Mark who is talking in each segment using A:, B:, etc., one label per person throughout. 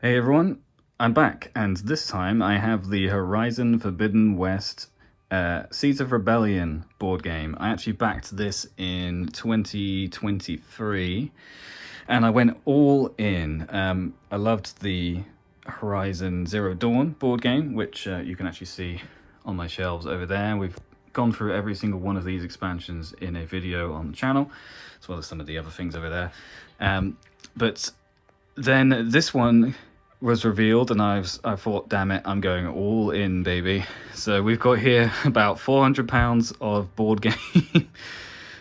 A: Hey everyone, I'm back, and this time I have the Horizon Forbidden West Seeds of Rebellion board game. I actually backed this in 2023, and I went all in. I loved the Horizon Zero Dawn board game, which you can actually see on my shelves over there. We've gone through every single one of these expansions in a video on the channel, as well as some of the other things over there. But then this one was revealed, and I thought, damn it, I'm going all in, baby. So we've got here about £400 of board game.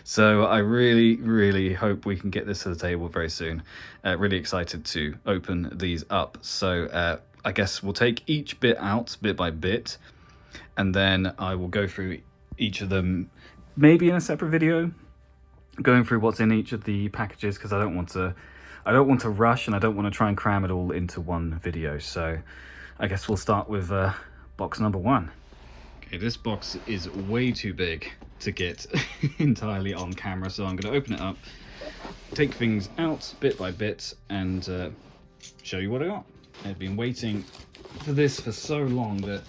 A: So I really hope we can get this to the table very soon. Really excited to open these up. So I guess we'll take each bit out bit by bit, and then I will go through each of them, maybe in a separate video, going through what's in each of the packages, because I don't want to rush, and I don't want to try and cram it all into one video. So I guess we'll start with box number one. Okay, this box is way too big to get entirely on camera, so I'm going to open it up, take things out bit by bit, and show you what I got. I've been waiting for this for so long that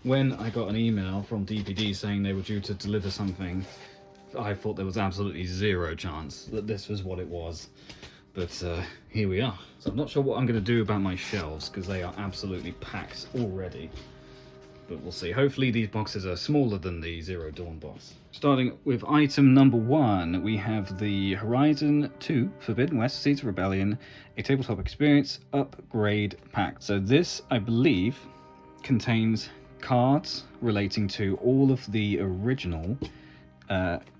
A: when I got an email from DPD saying they were due to deliver something, I thought there was absolutely zero chance that this was what it was. But here we are. So I'm not sure what I'm going to do about my shelves, because they are absolutely packed already. But we'll see. Hopefully these boxes are smaller than the Zero Dawn box. Starting with item number one, we have the Horizon 2 Forbidden West Seeds of Rebellion, a tabletop experience upgrade pack. So this, I believe, contains cards relating to all of the original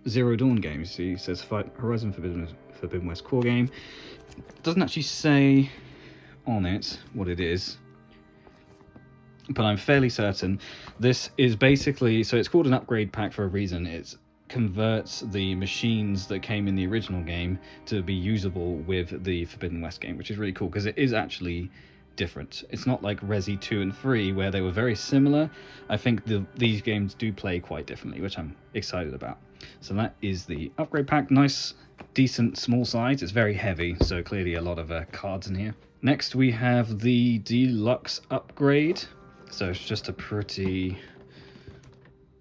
A: Zero Dawn games. See, it says Horizon Forbidden West core game. It doesn't actually say on it what it is, but I'm fairly certain this is basically, so it's called an upgrade pack for a reason. It converts the machines that came in the original game to be usable with the Forbidden West game, which is really cool because it is actually different. It's not like Resi 2 and 3 where they were very similar. I think these games do play quite differently, which I'm excited about. So that is the upgrade pack. Nice, decent, small size. It's very heavy, so clearly a lot of cards in here. Next we have the Deluxe upgrade. So it's just a pretty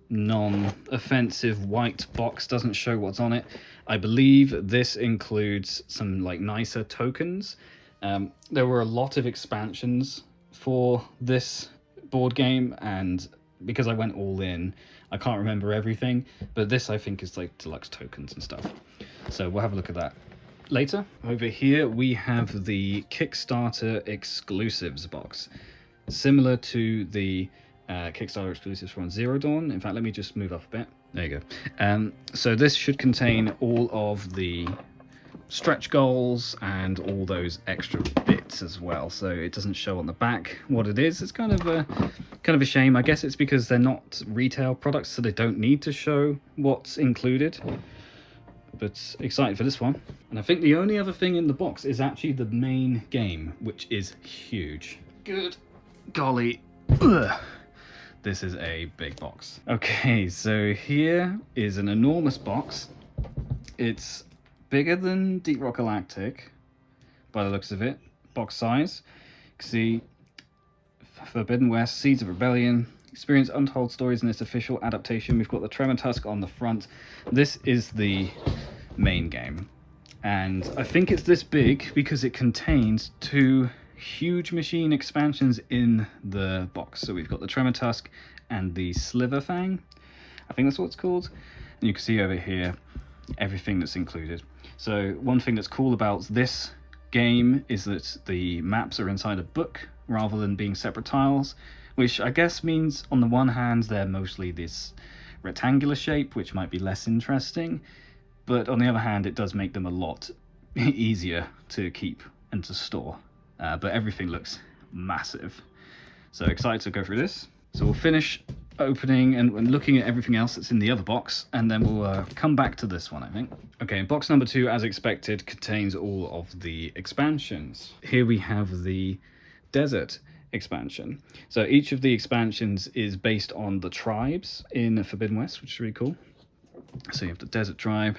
A: non-offensive white box, doesn't show what's on it. I believe this includes some like nicer tokens. There were a lot of expansions for this board game, and because I went all in, I can't remember everything, but this I think is like deluxe tokens and stuff. So we'll have a look at that later. Over here we have the Kickstarter exclusives box, similar to the Kickstarter exclusives from Zero Dawn. In fact, let me just move up a bit. There you go. So this should contain all of the stretch goals and all those extra bits as well. So it doesn't show on the back what it is. It's kind of a shame. I guess it's because they're not retail products, so they don't need to show what's included. But excited for this one. And I think the only other thing in the box is actually the main game, which is huge. Good golly. Ugh. This is a big box. Okay, so here is an enormous box. It's bigger than Deep Rock Galactic by the looks of it. Box size. You can see Forbidden West, Seeds of Rebellion. Experience untold stories in its official adaptation. We've got the Tremor Tusk on the front. This is the main game. And I think it's this big because it contains two huge machine expansions in the box. So we've got the Tremor Tusk and the Sliver Fang. I think that's what it's called. And you can see over here everything that's included. So one thing that's cool about this game is that the maps are inside a book rather than being separate tiles, which I guess means on the one hand they're mostly this rectangular shape, which might be less interesting, but on the other hand it does make them a lot easier to keep and to store. But everything looks massive. So excited to go through this. So we'll finish opening and looking at everything else that's in the other box, and then we'll come back to this one, I think. Okay, box number two, as expected, contains all of the expansions. Here we have the Desert expansion. So each of the expansions is based on the tribes in Forbidden West, which is really cool. So you have the Desert tribe,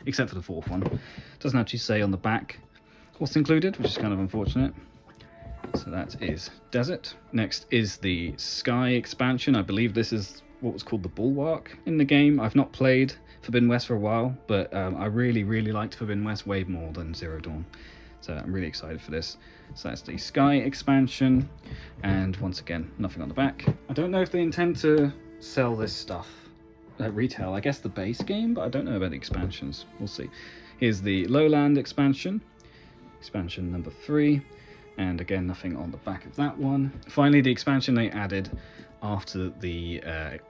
A: except for the fourth one. Doesn't actually say on the back what's included, which is kind of unfortunate. So that is Desert. Next is the Sky expansion. I believe this is what was called the Bulwark in the game. I've not played Forbidden West for a while, but I really liked Forbidden West way more than Zero Dawn. So I'm really excited for this. So that's the Sky expansion. And once again, nothing on the back. I don't know if they intend to sell this stuff at retail. I guess the base game, but I don't know about the expansions. We'll see. Here's the Lowland expansion. Expansion number 3. And again, nothing on the back of that one. Finally, the expansion they added after the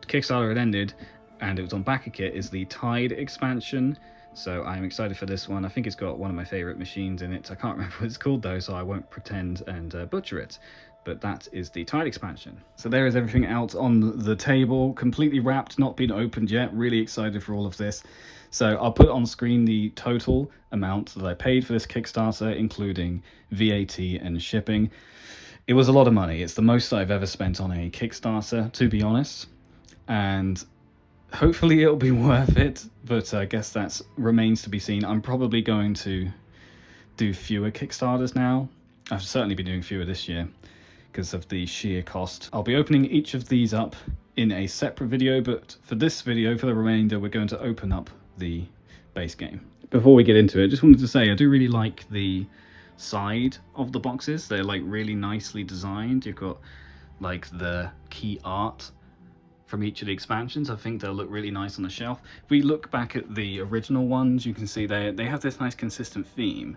A: Kickstarter had ended and it was on backer kit is the Tide expansion. So I'm excited for this one. I think it's got one of my favorite machines in it. I can't remember what it's called though, so I won't pretend and butcher it. But that is the Tide expansion. So there is everything out on the table, completely wrapped, not been opened yet. Really excited for all of this. So I'll put on screen the total amount that I paid for this Kickstarter, including VAT and shipping. It was a lot of money. It's the most I've ever spent on a Kickstarter, to be honest. And hopefully it'll be worth it, but I guess that remains to be seen. I'm probably going to do fewer Kickstarters now. I've certainly been doing fewer this year because of the sheer cost. I'll be opening each of these up in a separate video, but for this video, for the remainder, we're going to open up the base game. Before we get into it, just wanted to say I do really like the side of the boxes. They're like really nicely designed. You've got like the key art from each of the expansions. I think they'll look really nice on the shelf. If we look back at the original ones, you can see they have this nice consistent theme,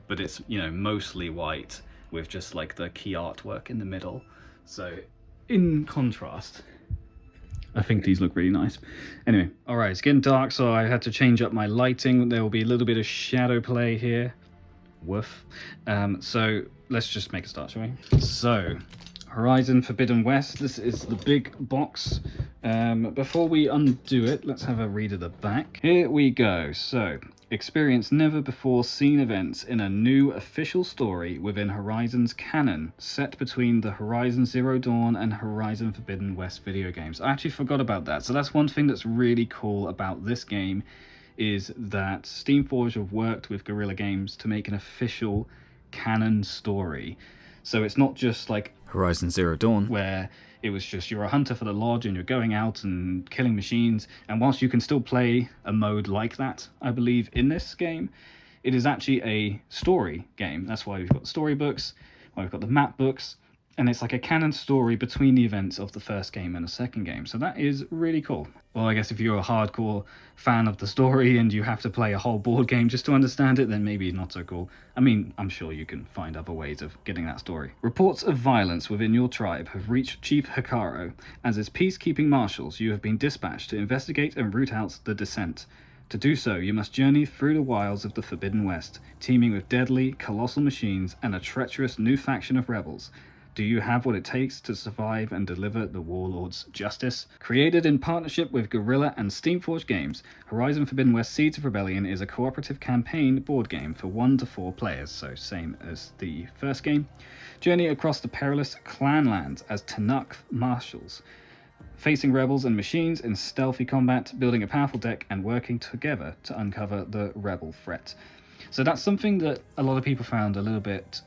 A: but it's, you know, mostly white with just like the key artwork in the middle. So in contrast, I think these look really nice. Anyway, all right, it's getting dark, so I had to change up my lighting. There will be a little bit of shadow play here. Woof. So let's just make a start, shall we? So Horizon Forbidden West, this is the big box. Before we undo it, let's have a read of the back. Here we go. So, experience never before seen events in a new official story within Horizon's canon, set between the Horizon Zero Dawn and Horizon Forbidden West video games. I actually forgot about that. So that's one thing that's really cool about this game, is that Steamforge have worked with Guerrilla Games to make an official canon story. So it's not just like Horizon Zero Dawn, where it was just you're a hunter for the lodge and you're going out and killing machines. And whilst you can still play a mode like that, I believe, in this game, it is actually a story game. That's why we've got storybooks, why we've got the map books, and it's like a canon story between the events of the first game and the second game. So that is really cool. Well, I guess if you're a hardcore fan of the story and you have to play a whole board game just to understand it, then maybe not so cool. I mean, I'm sure you can find other ways of getting that story. Reports of violence within your tribe have reached Chief Hikaru. As his peacekeeping marshals, you have been dispatched to investigate and root out the dissent. To do so, you must journey through the wilds of the Forbidden West, teeming with deadly, colossal machines and a treacherous new faction of rebels. Do you have what it takes to survive and deliver the Warlord's justice? Created in partnership with Guerrilla and Steamforge Games, Horizon Forbidden West Seeds of Rebellion is a cooperative campaign board game for 1 to 4 players, so same as the first game. Journey across the perilous Clanlands as Tanakh marshals, facing rebels and machines in stealthy combat, building a powerful deck and working together to uncover the rebel threat. So that's something that a lot of people found a little bit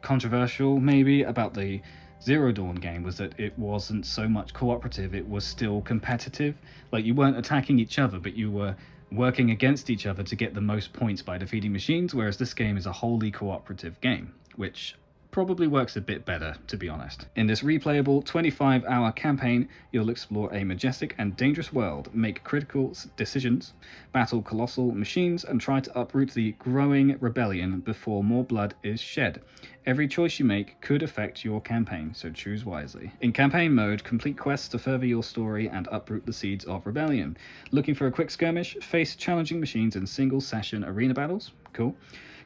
A: controversial maybe about the Zero Dawn game, was that it wasn't so much cooperative, it was still competitive. Like, you weren't attacking each other, but you were working against each other to get the most points by defeating machines, whereas this game is a wholly cooperative game, which probably works a bit better, to be honest. In this replayable 25-hour campaign, you'll explore a majestic and dangerous world, make critical decisions, battle colossal machines, and try to uproot the growing rebellion before more blood is shed. Every choice you make could affect your campaign, so choose wisely. In campaign mode, complete quests to further your story and uproot the seeds of rebellion. Looking for a quick skirmish? Face challenging machines in single-session arena battles? Cool.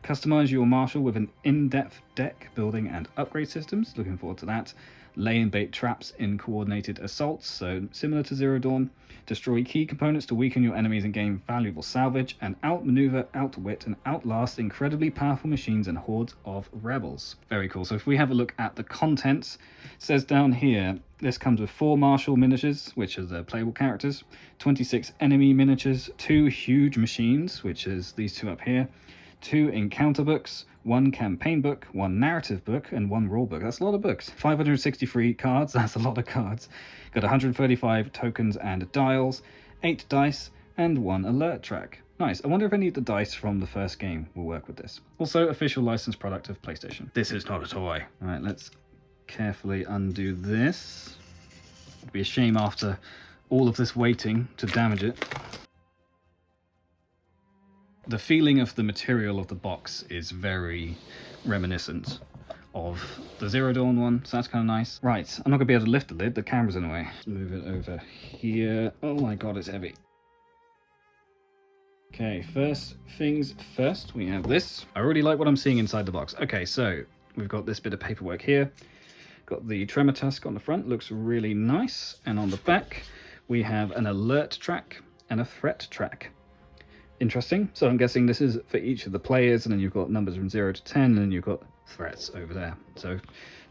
A: Customize your marshal with an in-depth deck building and upgrade systems. Looking forward to that. Lay and bait traps in coordinated assaults, so similar to Zero Dawn. Destroy key components to weaken your enemies and gain valuable salvage, and outmaneuver, outwit, and outlast incredibly powerful machines and hordes of rebels. Very cool. So if we have a look at the contents, it says down here, this comes with 4 martial miniatures, which are the playable characters, 26 enemy miniatures, 2 huge machines, which is these 2 up here, 2 encounter books, 1 campaign book, 1 narrative book, and 1 rule book. That's a lot of books. 563 cards, that's a lot of cards. Got 135 tokens and dials, 8 dice, and 1 alert track. Nice. I wonder if any of the dice from the first game will work with this. Also, official licensed product of PlayStation. This is not a toy. All right, let's carefully undo this. It'd be a shame after all of this waiting to damage it. The feeling of the material of the box is very reminiscent of the Zero Dawn one, so that's kind of nice. Right, I'm not going to be able to lift the lid, the camera's in the way. Let's move it over here. Oh my god, it's heavy. Okay, first things first, we have this. I really like what I'm seeing inside the box. Okay, so we've got this bit of paperwork here. Got the tremor tusk on the front, looks really nice. And on the back, we have an alert track and a threat track. Interesting. So I'm guessing this is for each of the players, and then you've got numbers from 0 to 10, and then you've got threats over there. So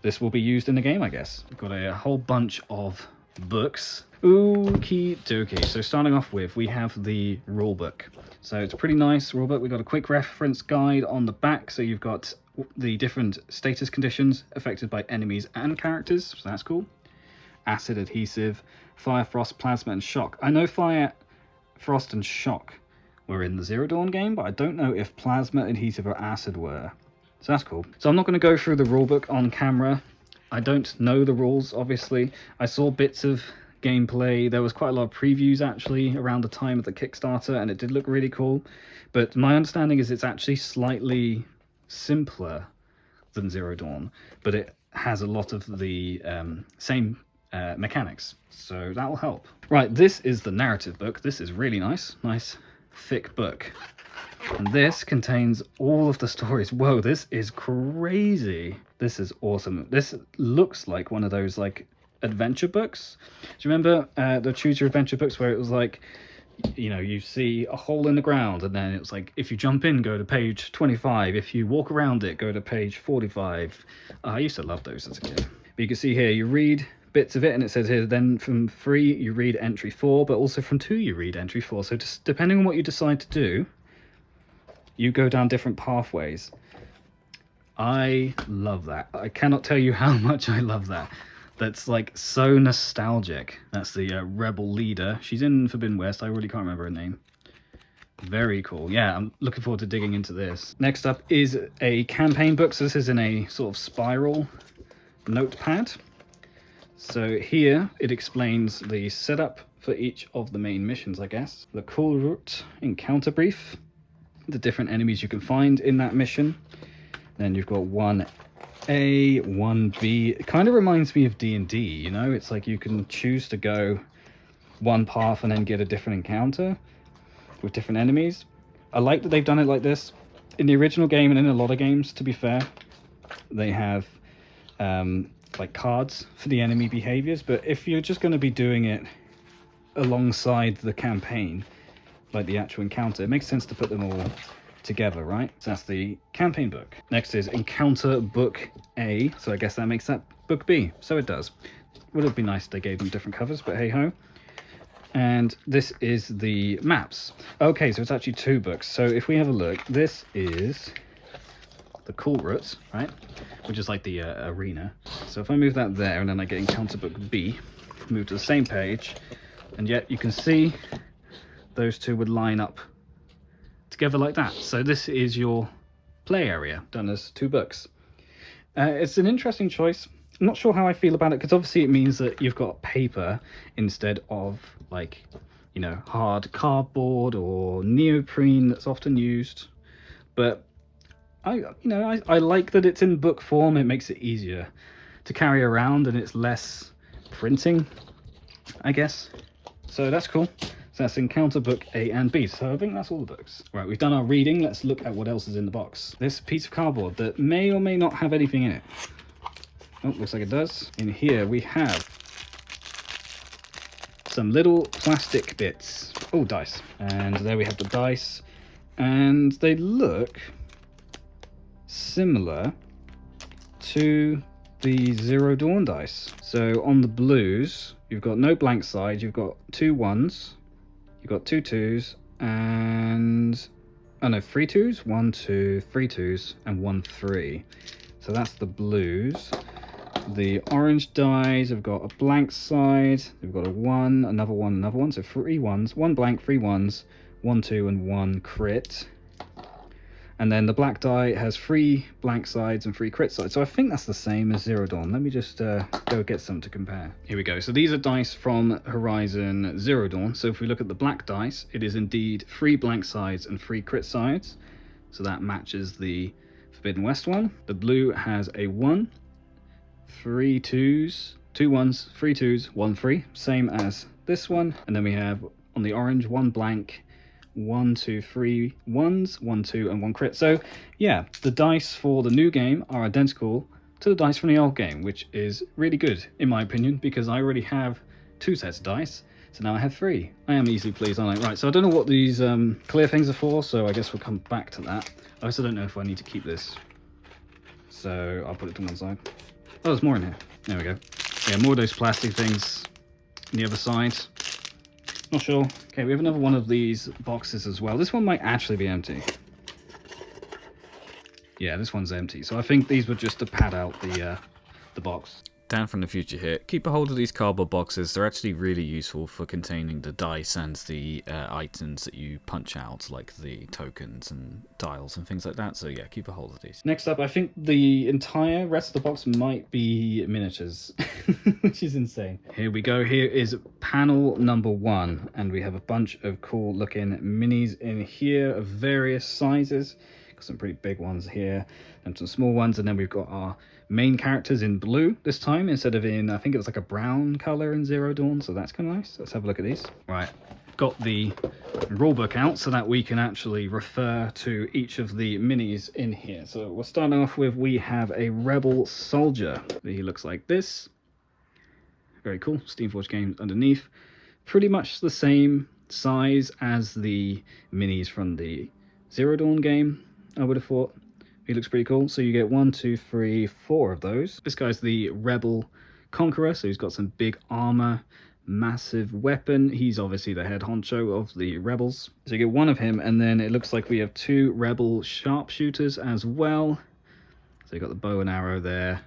A: this will be used in the game, I guess. We've got a whole bunch of books. Okie dokie. So starting off with, we have the rule book. So it's a pretty nice rule book. We've got a quick reference guide on the back. So you've got the different status conditions affected by enemies and characters. So that's cool. Acid, adhesive, fire, frost, plasma, and shock. I know fire, frost, and shock were in the Zero Dawn game, but I don't know if plasma, adhesive, or acid were. So that's cool. So I'm not going to go through the rulebook on camera. I don't know the rules, obviously. I saw bits of gameplay. There was quite a lot of previews, actually, around the time of the Kickstarter, and it did look really cool. But my understanding is it's actually slightly simpler than Zero Dawn, but it has a lot of the same mechanics. So that will help. Right, this is the narrative book. This is really nice. Nice thick book, and this contains all of the stories. Whoa, this is crazy. This is awesome. This looks like one of those like adventure books. Do you remember the choose your adventure books where it was like, you know, you see a hole in the ground and then it's like, if you jump in, go to page 25, if you walk around it, go to page 45. I used to love those as a kid. But you can see here, you read bits of it, and it says here, then from 3 you read entry 4, but also from 2 you read entry 4. So just depending on what you decide to do, you go down different pathways. I love that. I cannot tell you how much I love that. That's like so nostalgic. That's the rebel leader. She's in Forbidden West. I really can't remember her name. Very cool. Yeah, I'm looking forward to digging into this. Next up is a campaign book. So this is in a sort of spiral notepad. So here it explains the setup for each of the main missions, I guess. The Cool Route encounter brief, the different enemies you can find in that mission. Then you've got 1A, 1B. It kind of reminds me of D&D, you know? It's like you can choose to go one path and then get a different encounter with different enemies. I like that they've done it like this. In the original game and in a lot of games, to be fair, they have like cards for the enemy behaviors, but if you're just going to be doing it alongside the campaign, like the actual encounter, it makes sense to put them all together, right? So that's the campaign book. Next is encounter book A, so I guess that makes that book B. So it does. Would have been nice if they gave them different covers, but hey ho. And this is the maps. Okay, so it's actually 2 books. So if we have a look, this is the Cool Routes, right? Which is like the arena. So if I move that there and then I get encounter book B, move to the same page, and yet you can see those 2 would line up together like that. So this is your play area done as 2 books. It's an interesting choice. I'm not sure how I feel about it, because obviously it means that you've got paper instead of like, you know, hard cardboard or neoprene that's often used. But I like that it's in book form. It makes it easier to carry around and it's less printing, I guess. So that's cool. So that's encounter book A and B. So I think that's all the books. Right, we've done our reading. Let's look at what else is in the box. This piece of cardboard that may or may not have anything in it. Oh, looks like it does. In here we have some little plastic bits. Oh, dice. And there we have the dice. And they look similar to the Zero Dawn dice. So on the blues, you've got no blank side, you've got 2 1s, you've got 2 2s, and Oh no, 3 twos, 1 2, 3 twos, and 1 3. So that's the blues. The orange dies have got a blank side. They've got a 1, another 1, another 1. So 3 ones, 1 blank, 3 ones, 1 2, and 1 crit. And then the black die has 3 blank sides and 3 crit sides. So I think that's the same as Zero Dawn. Let me just go get some to compare. Here we go. So these are dice from Horizon Zero Dawn. So if we look at the black dice, it is indeed 3 blank sides and 3 crit sides. So that matches the Forbidden West one. The blue has a 1, 3 twos, 2 ones, 3 twos, 1 3. Same as this one. And then we have on the orange, 1 blank, 1 2 3 ones, 1 2, and 1 crit. So yeah, the dice for the new game are identical to the dice from the old game, which is really good in my opinion, because I already have 2 sets of dice, so now I have 3. I am easily pleased, aren't I? Right, so I don't know what these clear things are for, so I guess we'll come back to that. I also don't know if I need to keep this, so I'll put it to one side. Oh, there's more in here. There we go. Yeah, more of those plastic things on the other side. Not sure. Okay, we have another one of these boxes as well. This one might actually be empty. Yeah, this one's empty. So I think these were just to pad out the box. Dan from the future here. Keep a hold of these cardboard boxes. They're actually really useful for containing the dice and the items that you punch out, like the tokens and dials and things like that. So yeah, keep a hold of these. Next up, I think the entire rest of the box might be miniatures, which is insane. Here we go. Here is panel number 1, and we have a bunch of cool looking minis in here of various sizes. Got some pretty big ones here and some small ones, and then we've got our main characters in blue this time instead of in, I think it was like a brown color in Zero Dawn, so that's kind of nice. Let's have a look at these. Right, got the rulebook out so that we can actually refer to each of the minis in here. So we're starting off with, we have a rebel soldier. He looks like this. Very cool. Steamforged Games underneath. Pretty much the same size as the minis from the Zero Dawn game, I would have thought. He looks pretty cool. So you get 1 2 3 4 of those. This guy's the Rebel Conqueror, so he's got some big armor, massive weapon. He's obviously the head honcho of the rebels. So you get 1 of him, and then it looks like we have 2 rebel sharpshooters as well. So you got the bow and arrow there.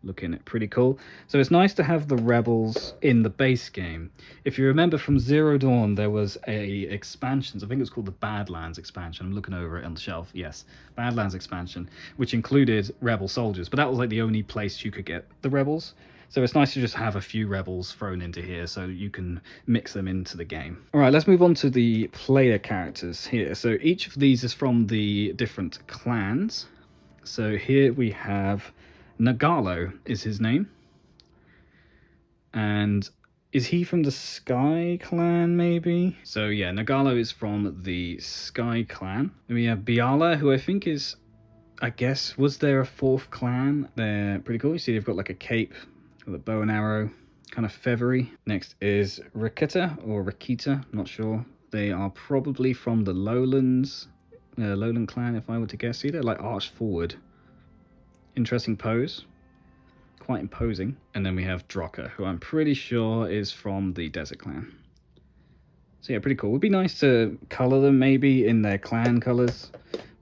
A: Looking pretty cool. So it's nice to have the rebels in the base game. If you remember from Zero Dawn, there was a expansion. I think it was called the Badlands expansion. I'm looking over it on the shelf. Yes, Badlands expansion, which included rebel soldiers, but that was like the only place you could get the rebels. So it's nice to just have a few rebels thrown into here so you can mix them into the game. All right, let's move on to the player characters here. So each of these is from the different clans. So here we have Nagalo is his name. And is he from the Sky Clan, maybe? So yeah, Nagalo is from the Sky Clan. And we have Biala, who I think is, I guess, was there a 4th clan? They're pretty cool. You see they've got like a cape with a bow and arrow, kind of feathery. Next is Rikita, or Rikita, not sure. They are probably from the Lowlands, Lowland clan, if I were to guess. See, they're like arched forward. Interesting pose, quite imposing. And then we have Drocker, who I'm pretty sure is from the Desert Clan. So yeah, pretty cool. It would be nice to color them maybe in their clan colors,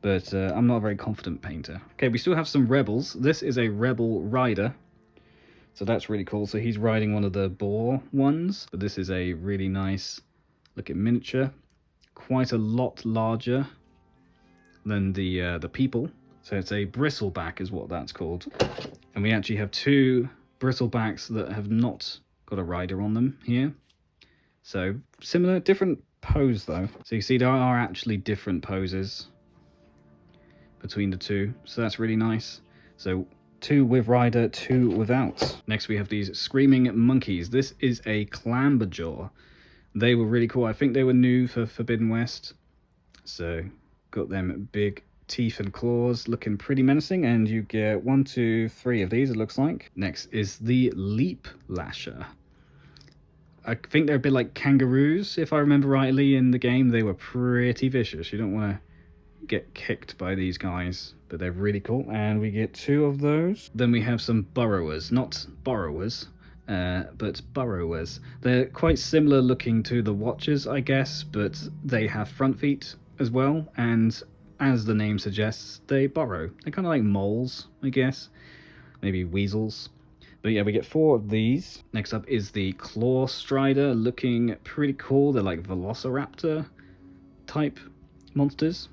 A: but I'm not a very confident painter. Okay, we still have some rebels. This is a rebel rider, so that's really cool. So he's riding one of the boar ones, but this is a really nice looking miniature, quite a lot larger than the people. So it's a bristleback is what that's called. And we actually have 2 bristlebacks that have not got a rider on them here. So similar, different pose though. So you see there are actually different poses between the 2. So that's really nice. So 2 with rider, 2 without. Next we have these screaming monkeys. This is a clamberjaw. They were really cool. I think they were new for Forbidden West. So got them big teeth and claws, looking pretty menacing, and you get 1 2 3 of these, it looks like. Next is the leap lasher. I think they're a bit like kangaroos, if I remember rightly. In the game they were pretty vicious. You don't want to get kicked by these guys, but they're really cool, and we get 2 of those. Then we have some burrowers, not borrowers, but burrowers. They're quite similar looking to the watchers, I guess, but they have front feet as well, and as the name suggests, they burrow. They're kind of like moles, I guess. Maybe weasels. But yeah, we get 4 of these. Next up is the Claw Strider, looking pretty cool. They're like Velociraptor type monsters.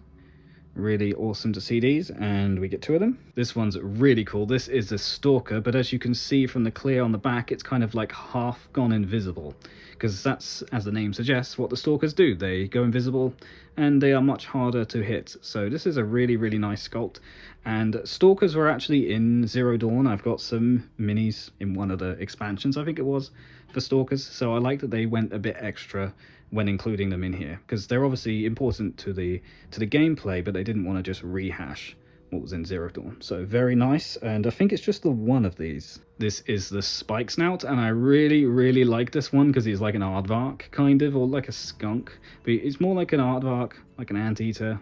A: Really awesome to see these, and we get 2 of them. This one's really cool. This is a Stalker, but as you can see from the clear on the back, it's kind of like half gone invisible, because that's, as the name suggests, what the Stalkers do. They go invisible, and they are much harder to hit. So this is a really, really nice sculpt. And Stalkers were actually in Zero Dawn. I've got some minis in one of the expansions, I think it was, for Stalkers. So I like that they went a bit extra when including them in here, because they're obviously important to the gameplay, but they didn't want to just rehash what was in Zero Dawn. So very nice, and I think it's just the one of these. This is the Spike Snout, and I really, really like this one because he's like an aardvark, kind of, or like a skunk, but it's more like an aardvark, like an anteater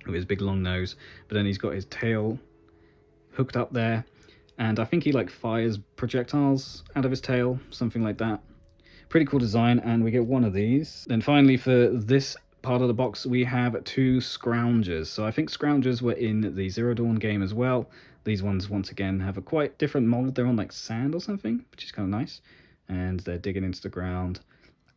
A: with his big long nose, but then he's got his tail hooked up there, and I think he like fires projectiles out of his tail, something like that. Pretty cool design, and we get 1 of these. Then finally, for this part of the box, we have 2 Scroungers. So I think Scroungers were in the Zero Dawn game as well. These ones, once again, have a quite different mold. They're on like sand or something, which is kind of nice. And they're digging into the ground,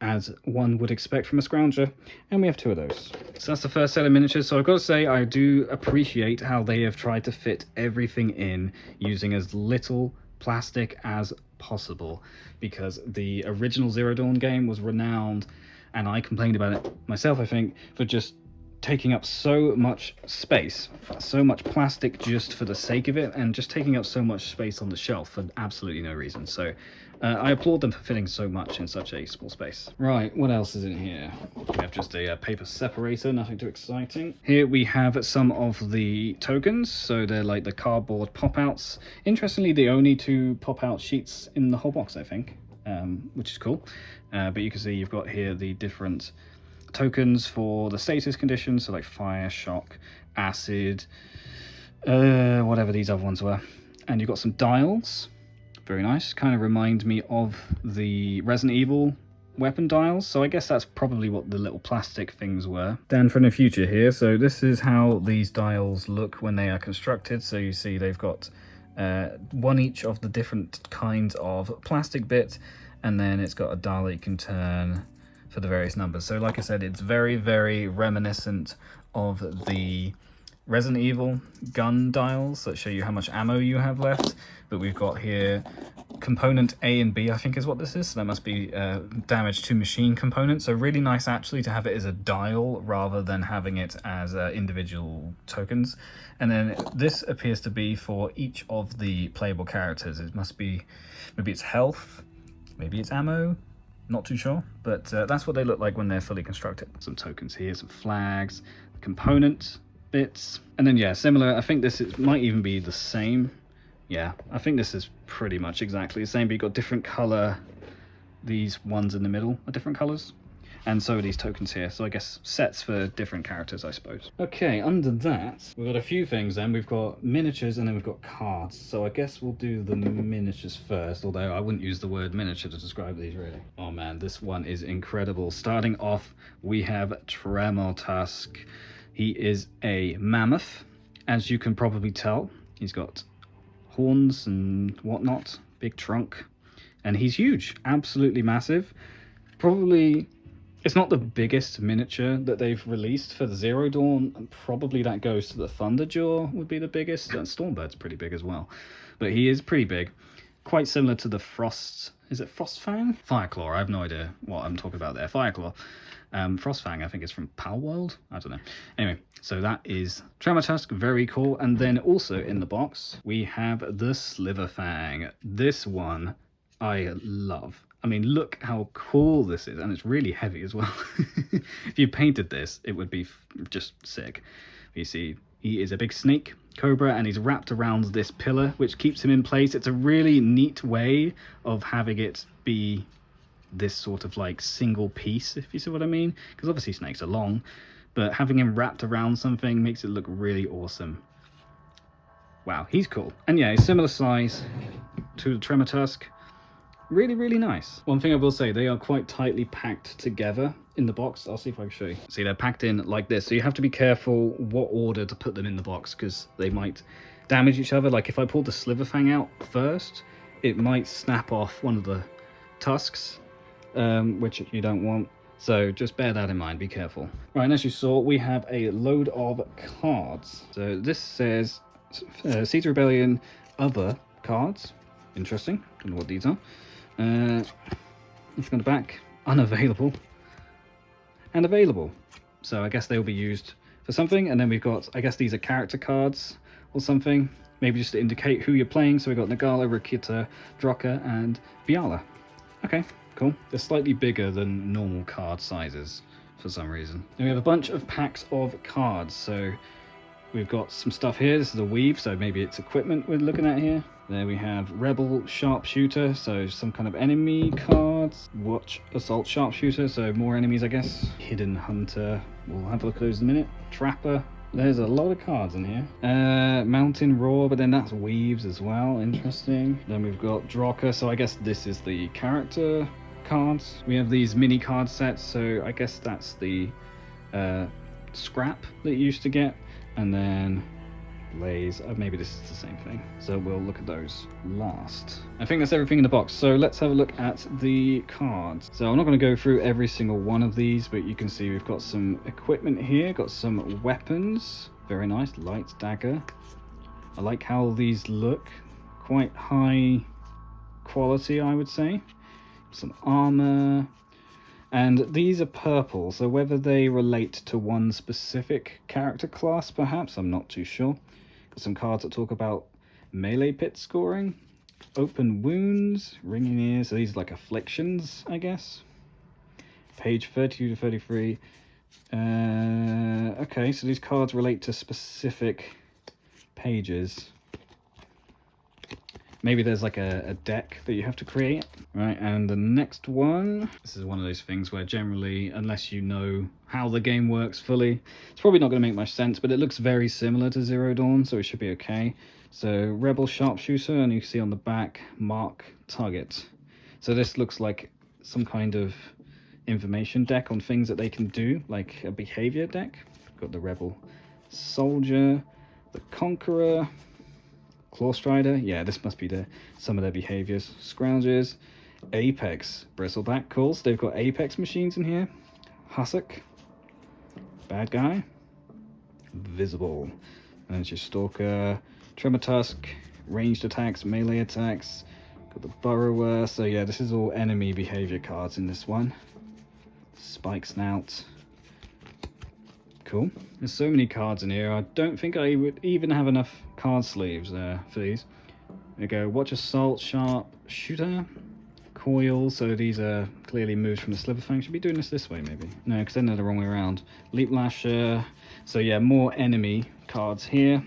A: as one would expect from a Scrounger. And we have 2 of those. So that's the first set of miniatures. So I've got to say, I do appreciate how they have tried to fit everything in using as little plastic as possible, because the original Zero Dawn game was renowned, and I complained about it myself, I think, for just taking up so much space, so much plastic just for the sake of it, and just taking up so much space on the shelf for absolutely no reason. So I applaud them for fitting so much in such a small space. Right, what else is in here? We have just a paper separator, nothing too exciting. Here we have some of the tokens, so they're like the cardboard pop-outs. Interestingly, the only 2 pop-out sheets in the whole box, I think, which is cool. But you can see you've got here the different tokens for the status conditions, so like fire, shock, acid, whatever these other ones were. And you've got some dials. Very nice. Kind of remind me of the Resident Evil weapon dials, so I guess that's probably what the little plastic things were. Dan from the future here. So this is how these dials look when they are constructed. So you see they've got 1 each of the different kinds of plastic bit, and then it's got a dial that you can turn for the various numbers. So like I said, it's very, very reminiscent of the Resident Evil gun dials that show you how much ammo you have left. But we've got here component A and B, I think is what this is. So that must be damage to machine components. So really nice actually to have it as a dial rather than having it as individual tokens. And then this appears to be for each of the playable characters. It must be, maybe it's health, maybe it's ammo, not too sure. But that's what they look like when they're fully constructed. Some tokens here, some flags, component bits. And then yeah, similar, I think this might even be the same. Yeah, I think this is pretty much exactly the same, but you've got different color. These ones in the middle are different colors, and so are these tokens here. So I guess sets for different characters, I suppose. Okay, under that, we've got a few things then. We've got miniatures and then we've got cards. So I guess we'll do the miniatures first, although I wouldn't use the word miniature to describe these really. Oh man, this one is incredible. Starting off, we have Tremotusk. He is a mammoth, as you can probably tell. He's got horns and whatnot, big trunk, and he's huge, absolutely massive. Probably, it's not the biggest miniature that they've released for the Zero Dawn, and probably that goes to the Thunderjaw would be the biggest, and Stormbird's pretty big as well, but he is pretty big, quite similar to the Frost, is it Frostfang? Fireclaw, I have no idea what I'm talking about there, Fireclaw. Frostfang, I think it's from Palworld, I don't know. Anyway, so that is Tremotusk, very cool. And then also in the box, we have the Sliverfang. This one I love. I mean, look how cool this is, and it's really heavy as well. If you painted this, it would be just sick. You see, he is a big snake cobra, and he's wrapped around this pillar, which keeps him in place. It's a really neat way of having it be this sort of like single piece, if you see what I mean, because obviously snakes are long, but having him wrapped around something makes it look really awesome. Wow, he's cool. And yeah, he's similar size to the Tremotusk. Really, really nice. One thing I will say, they are quite tightly packed together in the box. I'll see if I can show you. See, they're packed in like this, so you have to be careful what order to put them in the box, because they might damage each other. Like if I pull the Sliverfang out first, it might snap off one of the tusks, which you don't want. So just bear that in mind, be careful. Right, and as you saw, we have a load of cards. So this says Seeds of Rebellion other cards. Interesting, don't know what these are. Look on the back, unavailable and available. So I guess they'll be used for something. And then we've got, I guess these are character cards or something. Maybe just to indicate who you're playing. So we've got Nagala, Rikita, Droka, and Biala. Okay. Cool. They're slightly bigger than normal card sizes for some reason. And we have a bunch of packs of cards. So we've got some stuff here. This is a weave, so maybe it's equipment we're looking at here. There we have Rebel Sharpshooter, so some kind of enemy cards. Watch Assault Sharpshooter, so more enemies, I guess. Hidden Hunter, we'll have a look at those in a minute. Trapper. There's a lot of cards in here. Mountain Roar, but then that's weaves as well. Interesting. Then we've got Droka, so I guess this is the character cards. We have these mini card sets, so I guess that's the scrap that you used to get, and then Blaze. Maybe this is the same thing, so we'll look at those last. I think that's everything in the box, so let's have a look at the cards. So I'm not going to go through every single one of these, but you can see we've got some equipment here, got some weapons, very nice, light dagger. I like how these look, quite high quality, I would say. Some armor, and these are purple, so whether they relate to one specific character class perhaps, I'm not too sure. Got some cards that talk about melee pit scoring, open wounds, ringing ears, so these are like afflictions, I guess. Page 32 to 33. Okay, so these cards relate to specific pages. Maybe there's like a deck that you have to create. Right, and the next one, this is one of those things where generally, unless you know how the game works fully, it's probably not going to make much sense, but it looks very similar to Zero Dawn, so it should be okay. So Rebel Sharpshooter, and you see on the back, mark target. So this looks like some kind of information deck on things that they can do, like a behavior deck. Got the Rebel Soldier, the Conqueror, Clawstrider, yeah, this must be some of their behaviors. Scroungers, Apex, Bristleback, cool. So they've got Apex machines in here. Hussock, bad guy, Visible. And then it's your Stalker, Tremortusk, ranged attacks, melee attacks. Got the Burrower, so yeah, this is all enemy behavior cards in this one. Spike Snout. Cool. There's so many cards in here. I don't think I would even have enough card sleeves for these. There we go. Watch Assault, Sharp Shooter, Coil. So these are clearly moves from the Sliverfang. Should be doing this way maybe. No, because then they're the wrong way around. Leap Lasher. So yeah, more enemy cards here.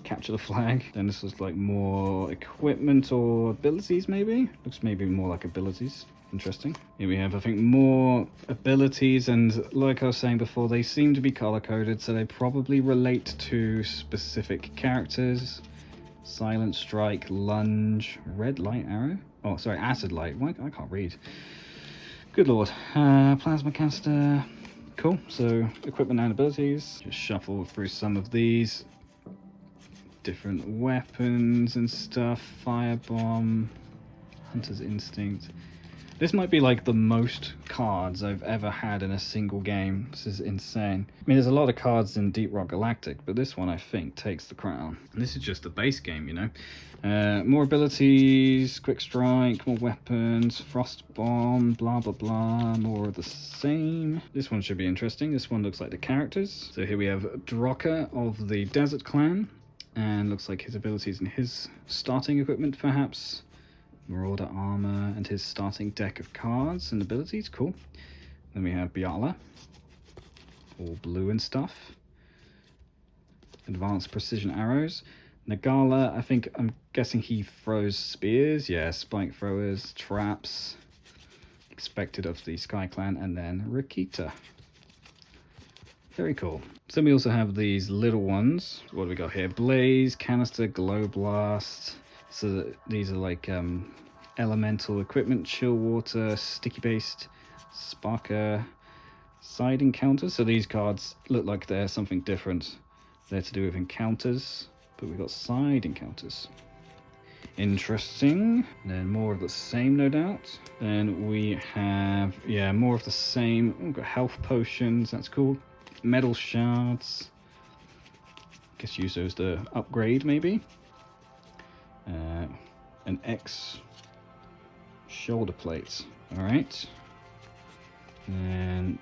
A: Capture the Flag. Then this was like more equipment or abilities maybe. Looks maybe more like abilities. Interesting. Here we have, I think, more abilities, and like I was saying before, they seem to be color-coded, so they probably relate to specific characters. Silent Strike, Lunge, Red Light Arrow. Oh, sorry, Acid Light. Why? I can't read. Good lord. Plasma Caster. Cool. So, equipment and abilities. Just shuffle through some of these. Different weapons and stuff. Firebomb. Hunter's Instinct. This might be like the most cards I've ever had in a single game. This is insane. I mean, there's a lot of cards in Deep Rock Galactic, but this one I think takes the crown. And this is just the base game, you know. More abilities, Quick Strike, more weapons, Frost Bomb, blah blah blah, more of the same. This one should be interesting. This one looks like the characters. So here we have Droka of the Desert Clan, and looks like his abilities and his starting equipment perhaps. Marauder armor and his starting deck of cards and abilities, cool. Then we have Biala, all blue and stuff. Advanced precision arrows. Nagala, I'm guessing he throws spears, yeah, spike throwers, traps, expected of the Sky Clan, and then Rikita. Very cool. So we also have these little ones. What do we got here? Blaze, Canister, Glow Blast. So these are like elemental equipment, chill water, sticky based, Sparker side encounters. So these cards look like they're something different. They're to do with encounters, but we've got side encounters. Interesting. Then more of the same, no doubt. Then we have, yeah, more of the same. We've got health potions, that's cool. Metal shards. Guess use those to upgrade, maybe. An X shoulder plate. All right. And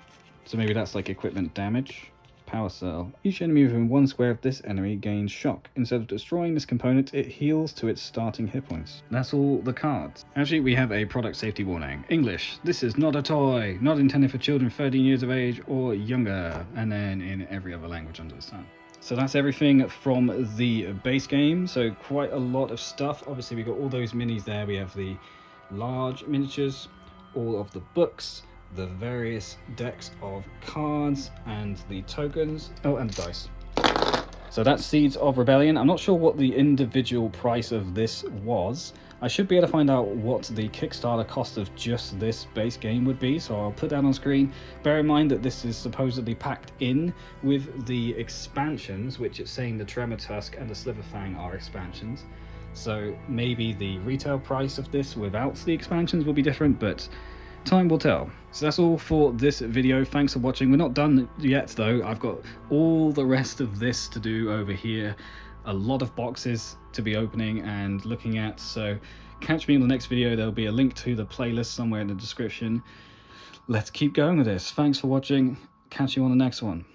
A: so maybe that's like equipment damage. Power cell. Each enemy within 1 square of this enemy gains shock. Instead of destroying this component, it heals to its starting hit points. That's all the cards. Actually, we have a product safety warning. English. This is not a toy. Not intended for children 13 years of age or younger. And then in every other language under the sun. So that's everything from the base game. So quite a lot of stuff. Obviously, we've got all those minis there. We have the large miniatures, all of the books, the various decks of cards, and the tokens. Oh, and the dice. So that's Seeds of Rebellion. I'm not sure what the individual price of this was. I should be able to find out what the Kickstarter cost of just this base game would be, so I'll put that on screen. Bear in mind that this is supposedly packed in with the expansions, which it's saying the Tremor Tusk and the Sliverfang are expansions. So maybe the retail price of this without the expansions will be different, but time will tell. So that's all for this video. Thanks for watching. We're not done yet though. I've got all the rest of this to do over here. A lot of boxes to be opening and looking at, so catch me in the next video. There'll be a link to the playlist somewhere in the description. Let's keep going with this. Thanks for watching. Catch you on the next one.